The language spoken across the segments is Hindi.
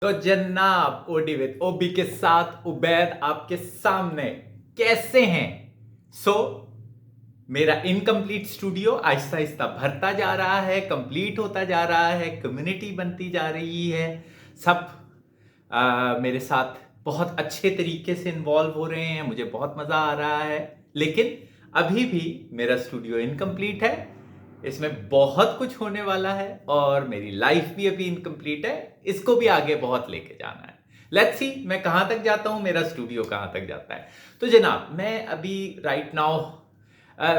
तो जनाब ओडी विद ओबी के साथ उबैद आपके सामने कैसे हैं? मेरा इनकम्प्लीट स्टूडियो आहिस्ता आहिस्ता भरता जा रहा है, कंप्लीट होता जा रहा है, कम्युनिटी बनती जा रही है। सब मेरे साथ बहुत अच्छे तरीके से इन्वॉल्व हो रहे हैं, मुझे बहुत मजा आ रहा है। लेकिन अभी भी मेरा स्टूडियो इनकम्प्लीट है, इसमें बहुत कुछ होने वाला है और मेरी लाइफ भी अभी इनकम्प्लीट है, इसको भी आगे बहुत लेके जाना है। लेट्स सी मैं कहां तक जाता हूं, मेरा स्टूडियो कहां तक जाता है। तो जनाब मैं अभी राइट नाउ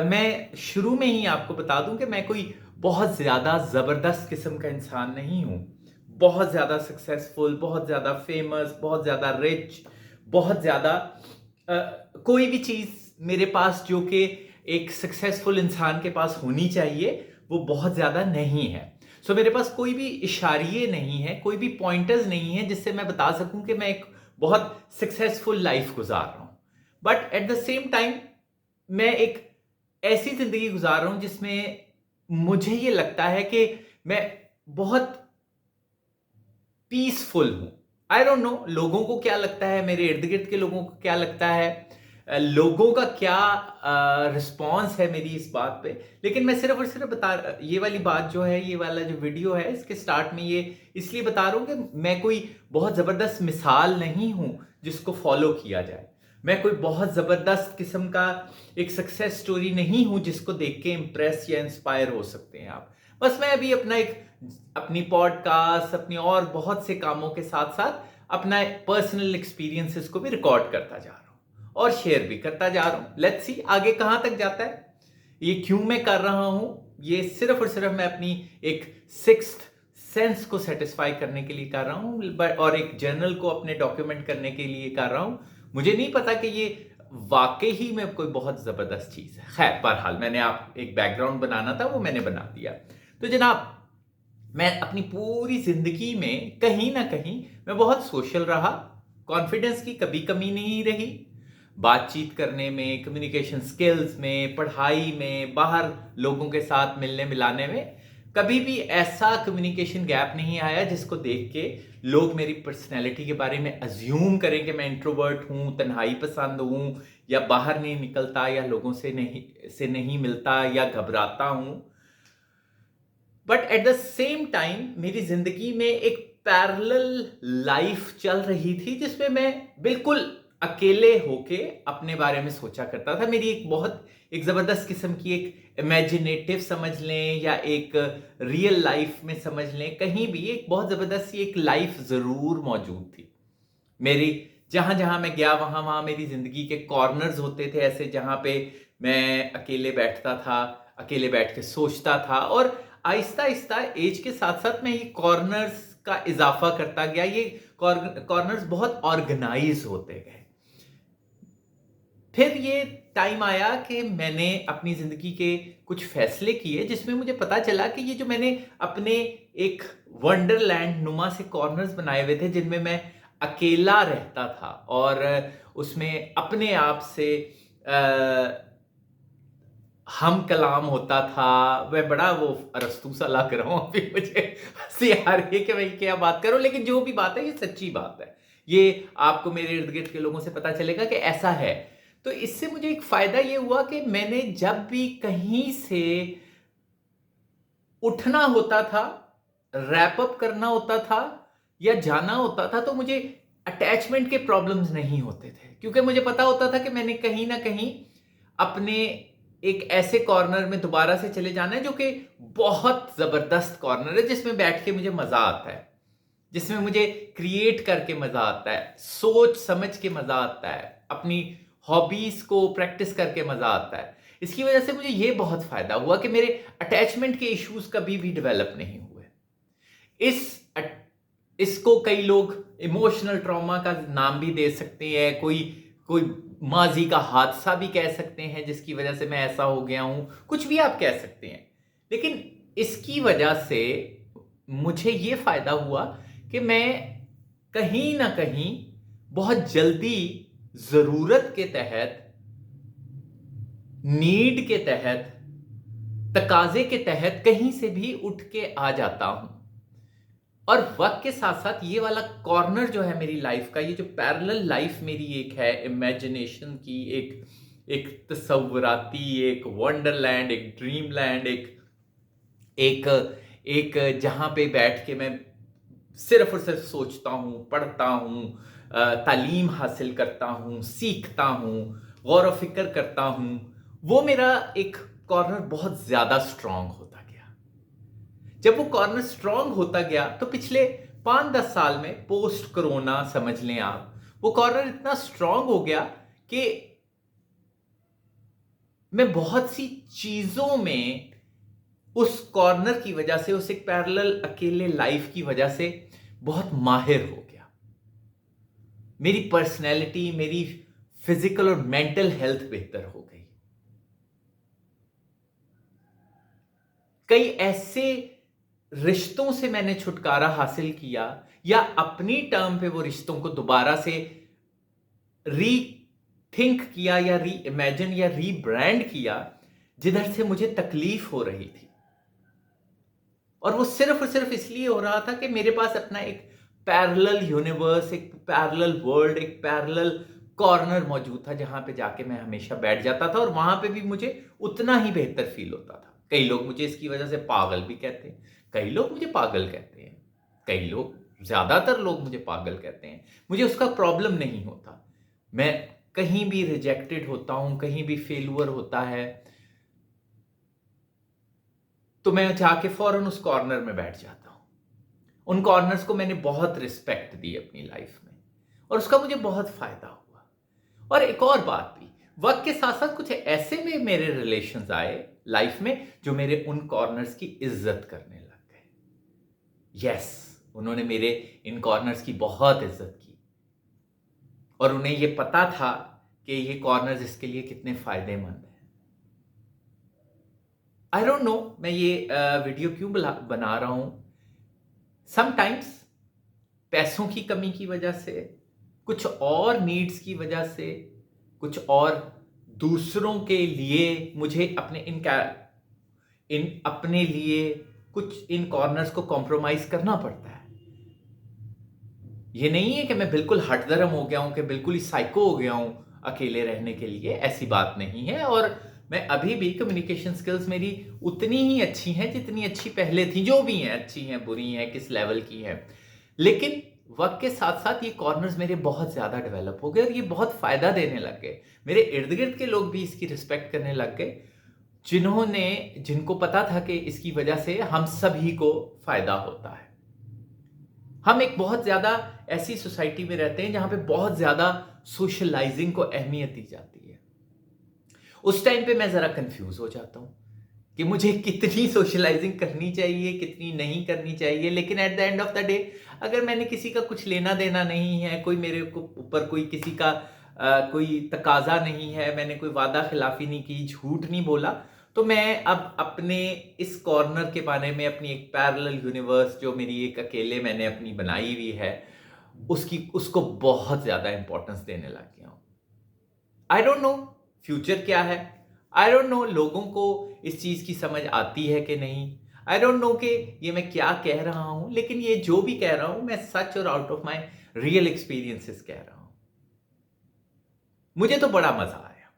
मैं शुरू में ही आपको बता दूं कि मैं कोई बहुत ज्यादा जबरदस्त किस्म का इंसान नहीं हूं। बहुत ज्यादा सक्सेसफुल, बहुत ज्यादा फेमस, बहुत ज्यादा रिच, बहुत ज्यादा कोई भी चीज मेरे पास जो कि एक सक्सेसफुल इंसान के पास होनी चाहिए वो बहुत ज्यादा नहीं है। मेरे पास कोई भी इशारिये नहीं है, कोई भी पॉइंटर्स नहीं है जिससे मैं बता सकूं कि मैं एक बहुत सक्सेसफुल लाइफ गुजार रहा हूं। But at the same time मैं एक ऐसी जिंदगी गुजार रहा हूं जिसमें मुझे ये लगता है कि मैं बहुत पीसफुल हूं। आई डोंट नो लोगों को क्या लगता है, मेरे इर्द गिर्द के लोगों को क्या लगता है, लोगों का क्या रिस्पॉन्स है मेरी इस बात पे। लेकिन मैं सिर्फ और सिर्फ बता, ये वाली बात जो है, ये वाला जो वीडियो है, इसके स्टार्ट में ये इसलिए बता रहा हूं कि मैं कोई बहुत जबरदस्त मिसाल नहीं हूं जिसको फॉलो किया जाए। मैं कोई बहुत जबरदस्त किस्म का एक सक्सेस स्टोरी नहीं हूं जिसको देख के इंप्रेस या इंस्पायर हो सकते हैं आप। बस मैं अभी अपनी पॉडकास्ट, अपनी और बहुत से कामों के साथ साथ अपना पर्सनल एक्सपीरियंसेस को भी रिकॉर्ड करता जा रहा हूं और शेयर भी करता जा रहा हूं। लेट्स सी आगे कहां तक जाता है, ये क्यों मैं कर रहा हूं। ये सिर्फ और सिर्फ मैं अपनी एक सिक्स्थ सेंस को सेटिस्फाई करने के लिए कर रहा हूं और एक जर्नल को अपने डॉक्यूमेंट करने के लिए कर रहा हूं। मुझे नहीं पता कि ये वाकई ही में कोई बहुत जबरदस्त चीज है। खैर बहरहाल मैंने आप एक बैकग्राउंड बनाना था, वो मैंने बना दिया। तो जनाब मैं अपनी पूरी जिंदगी में कहीं ना कहीं मैं बहुत सोशल रहा। कॉन्फिडेंस की कभी कमी नहीं रही, बातचीत करने में, कम्युनिकेशन स्किल्स में, पढ़ाई में, बाहर लोगों के साथ मिलने मिलाने में कभी भी ऐसा कम्युनिकेशन गैप नहीं आया जिसको देख के लोग मेरी पर्सनैलिटी के बारे में अज्यूम करें कि मैं इंट्रोवर्ट हूं, तन्हाई पसंद हूं, या बाहर नहीं निकलता, या लोगों से नहीं मिलता, या घबराता हूं। But at the same time मेरी जिंदगी में एक पैरेलल लाइफ चल रही थी जिसमें मैं बिल्कुल अकेले होके अपने बारे में सोचा करता था। मेरी एक जबरदस्त किस्म की एक इमेजिनेटिव समझ लें या एक रियल लाइफ में समझ लें, कहीं भी एक बहुत जबरदस्त एक लाइफ जरूर मौजूद थी मेरी। जहां जहां मैं गया वहां वहां मेरी जिंदगी के कॉर्नर्स होते थे ऐसे, जहां पे मैं अकेले बैठता था, अकेले बैठ के सोचता था। और आहिस्ता आहिस्ता एज के साथ साथ मैं ये कॉर्नर्स का इजाफा करता गया। ये कॉर्नर्स बहुत ऑर्गेनाइज होते गए। फिर ये टाइम आया कि मैंने अपनी जिंदगी के कुछ फैसले किए जिसमें मुझे पता चला कि ये जो मैंने अपने एक वंडरलैंड नुमा से कॉर्नर्स बनाए हुए थे जिनमें मैं अकेला रहता था और उसमें अपने आप से हम कलाम होता था। मैं बड़ा वो अरस्तू सा लग रहा हूं अभी, मुझे हंसी आ रही है कि मैं क्या बात करूं, लेकिन जो भी बात है ये सच्ची बात है। ये आपको मेरे इर्द गिर्द के लोगों से पता चलेगा कि ऐसा है। तो इससे मुझे एक फायदा ये हुआ कि मैंने जब भी कहीं से उठना होता था, रैप अप करना होता था या जाना होता था, तो मुझे अटैचमेंट के प्रॉब्लम्स नहीं होते थे, क्योंकि मुझे पता होता था कि मैंने कहीं ना कहीं अपने एक ऐसे कॉर्नर में दोबारा से चले जाना है जो कि बहुत जबरदस्त कॉर्नर है, जिसमें बैठ के मुझे मजा आता है, जिसमें मुझे क्रिएट करके मजा आता है, सोच समझ के मजा आता है, अपनी हॉबीज को प्रैक्टिस करके मजा आता है। इसकी वजह से मुझे यह बहुत फायदा हुआ कि मेरे अटैचमेंट के इश्यूज कभी भी डेवलप नहीं हुए। इस इसको कई लोग इमोशनल ट्रॉमा का नाम भी दे सकते हैं, कोई कोई माजी का हादसा भी कह सकते हैं जिसकी वजह से मैं ऐसा हो गया हूं, कुछ भी आप कह सकते हैं। लेकिन इसकी वजह से मुझे यह फायदा हुआ कि मैं कहीं ना कहीं बहुत जल्दी जरूरत के तहत, नीड के तहत, तकाजे के तहत कहीं से भी उठ के आ जाता हूं। और वक्त के साथ साथ ये वाला कॉर्नर जो है मेरी लाइफ का, ये जो पैरेलल लाइफ मेरी एक है इमेजिनेशन की, एक एक तस्वुराती, एक वंडरलैंड, एक ड्रीम लैंड, एक एक जहाँ पे बैठ के मैं सिर्फ और सिर्फ सोचता हूँ, पढ़ता हूँ, तालीम हासिल करता हूँ, सीखता हूँ, गौर व फिक्र करता हूँ, वो मेरा एक कॉर्नर बहुत ज़्यादा स्ट्रांग होता गया। जब वो कॉर्नर स्ट्रांग होता गया तो पिछले 5-10 साल में पोस्ट कोरोना समझ लें आप, वो कॉर्नर इतना स्ट्रांग हो गया कि मैं बहुत सी चीज़ों में उस कॉर्नर की वजह से, उस एक पैरेलल अकेले लाइफ की वजह से बहुत माहिर हो गया। मेरी पर्सनैलिटी, मेरी फिजिकल और मेंटल हेल्थ बेहतर हो गई। कई ऐसे रिश्तों से मैंने छुटकारा हासिल किया, या अपनी टर्म पे वो रिश्तों को दोबारा से रीथिंक किया, या री इमेजिन, या रीब्रांड किया, जिधर से मुझे तकलीफ हो रही थी। और वो सिर्फ और सिर्फ इसलिए हो रहा था कि मेरे पास अपना एक पैरेलल यूनिवर्स, एक पैरेलल वर्ल्ड, एक पैरेलल कॉर्नर मौजूद था, जहां पे जाके मैं हमेशा बैठ जाता था और वहां पे भी मुझे उतना ही बेहतर फील होता था। कई लोग मुझे इसकी वजह से पागल भी कहते हैं, कई लोग मुझे पागल कहते हैं, कई लोग, ज्यादातर लोग मुझे पागल कहते हैं। मुझे उसका प्रॉब्लम नहीं होता। मैं कहीं भी रिजेक्टेड होता हूं, कहीं भी फेलुअर होता है, तो मैं जाके फौरन उस कॉर्नर में बैठ जाता हूं। उन कॉर्नर्स को मैंने बहुत रिस्पेक्ट दी अपनी लाइफ में, और उसका मुझे बहुत फायदा हुआ। और एक और बात भी, वक्त के साथ साथ कुछ ऐसे में मेरे रिलेशंस आए लाइफ में जो मेरे उन कॉर्नर्स की इज्जत करने लग गए। यस, उन्होंने मेरे इन कॉर्नर्स की बहुत इज्जत की, और उन्हें यह पता था कि ये कॉर्नर्स इसके लिए कितने फायदेमंद हैं। आई डोंट नो मैं ये वीडियो क्यों बना रहा हूं। समटाइम्स पैसों की कमी की वजह से, कुछ और नीड्स की वजह से, कुछ और दूसरों के लिए मुझे अपने लिए कुछ इन कॉर्नर्स को कॉम्प्रोमाइज करना पड़ता है। ये नहीं है कि मैं बिल्कुल हठधर्म हो गया हूं, कि बिल्कुल ही साइको हो गया हूं अकेले रहने के लिए, ऐसी बात नहीं है। और मैं अभी भी, कम्युनिकेशन स्किल्स मेरी उतनी ही अच्छी हैं जितनी अच्छी पहले थी, जो भी हैं, अच्छी हैं, बुरी हैं, किस लेवल की हैं। लेकिन वक्त के साथ साथ ये कॉर्नर्स मेरे बहुत ज़्यादा डेवलप हो गए, और ये बहुत फ़ायदा देने लग गए। मेरे इर्द गिर्द के लोग भी इसकी रिस्पेक्ट करने लग गए, जिनको पता था कि इसकी वजह से हम सभी को फ़ायदा होता है। हम एक बहुत ज़्यादा ऐसी सोसाइटी में रहते हैं जहाँ पे बहुत ज़्यादा सोशलाइजिंग को अहमियत दी जाती है। उस टाइम पे मैं ज़रा कंफ्यूज हो जाता हूँ कि मुझे कितनी सोशलाइजिंग करनी चाहिए, कितनी नहीं करनी चाहिए। लेकिन at the end of the day, अगर मैंने किसी का कुछ लेना देना नहीं है, कोई मेरे को ऊपर कोई किसी का कोई तकाजा नहीं है, मैंने कोई वादा खिलाफी नहीं की, झूठ नहीं बोला, तो मैं अब अपने इस कॉर्नर के बारे में, अपनी एक पैरेलल यूनिवर्स जो मेरी एक अकेले मैंने अपनी बनाई हुई है, उसको बहुत ज़्यादा इंपॉर्टेंस देने लग गया हूँ। आई डोंट नो फ्यूचर क्या है, आई डोंट नो लोगों को इस चीज़ की समझ आती है कि नहीं, आई डोंट नो कि ये मैं क्या कह रहा हूं, लेकिन ये जो भी कह रहा हूं मैं सच और out of my real experiences कह रहा हूं। मुझे तो बड़ा मजा आया।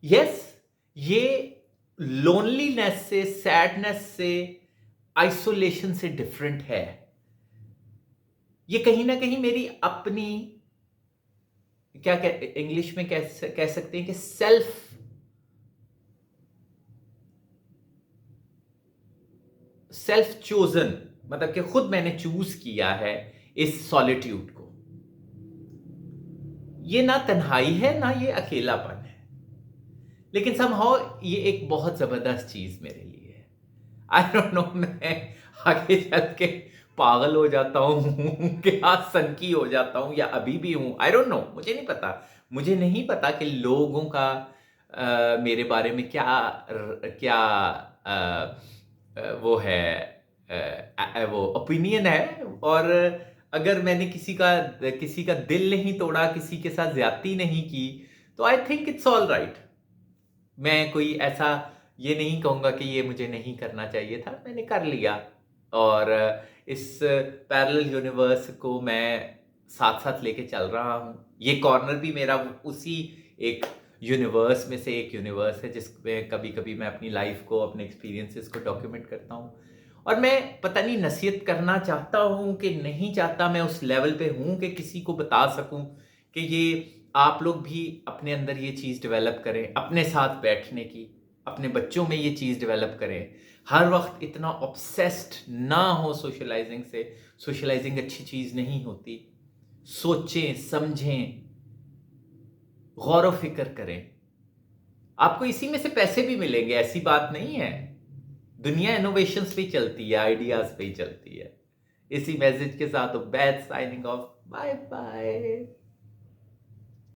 यस, ये लोनलीनेस से, सैडनेस से, आइसोलेशन से डिफरेंट है। ये कहीं ना कहीं मेरी अपनी, क्या इंग्लिश में कह सकते हैं कि सेल्फ चोजन, मतलब कि खुद मैंने चूज किया है इस सॉलिट्यूड को। ये ना तन्हाई है, ना ये अकेलापन है, लेकिन समहाउ ये एक बहुत जबरदस्त चीज मेरे लिए है। आई डोंट नो, मैं आगे चल के पागल हो जाता हूँ क्या सनकी हो जाता हूँ, या अभी भी हूँ, आई डोंट नो, मुझे नहीं पता। मुझे नहीं पता कि लोगों का मेरे बारे में क्या क्या वो है, वो ओपिनियन है। और अगर मैंने किसी का दिल नहीं तोड़ा, किसी के साथ ज्यादती नहीं की, तो I think it's all right. मैं कोई ऐसा ये नहीं कहूंगा कि ये मुझे नहीं करना चाहिए था, मैंने कर लिया। और इस पैरेलल यूनिवर्स को मैं साथ-साथ लेके चल रहा हूँ। ये कॉर्नर भी मेरा उसी एक यूनिवर्स में से एक यूनिवर्स है जिसमें कभी-कभी मैं अपनी लाइफ़ को, अपने एक्सपीरियंसेस को डॉक्यूमेंट करता हूँ। और मैं पता नहीं नसीहत करना चाहता हूँ कि नहीं चाहता, मैं उस लेवल पे हूँ कि किसी को बता सकूँ कि ये आप लोग भी अपने अंदर ये चीज़ डेवलप करें, अपने साथ बैठने की, अपने बच्चों में ये चीज़ डेवलप करें। हर वक़्त इतना ऑब्सेस्ड ना हो सोशलाइज़िंग से, सोशलाइज़िंग अच्छी चीज़ नहीं होती। सोचें, समझें, गौर-व-फ़िक्र करें। आपको इसी में से पैसे भी मिलेंगे, ऐसी बात नहीं है। दुनिया इनोवेशंस पे ही चलती है, आइडियाज़ पे ही चलती है। इसी मैसेज के साथ Ubaid signing off. Bye bye.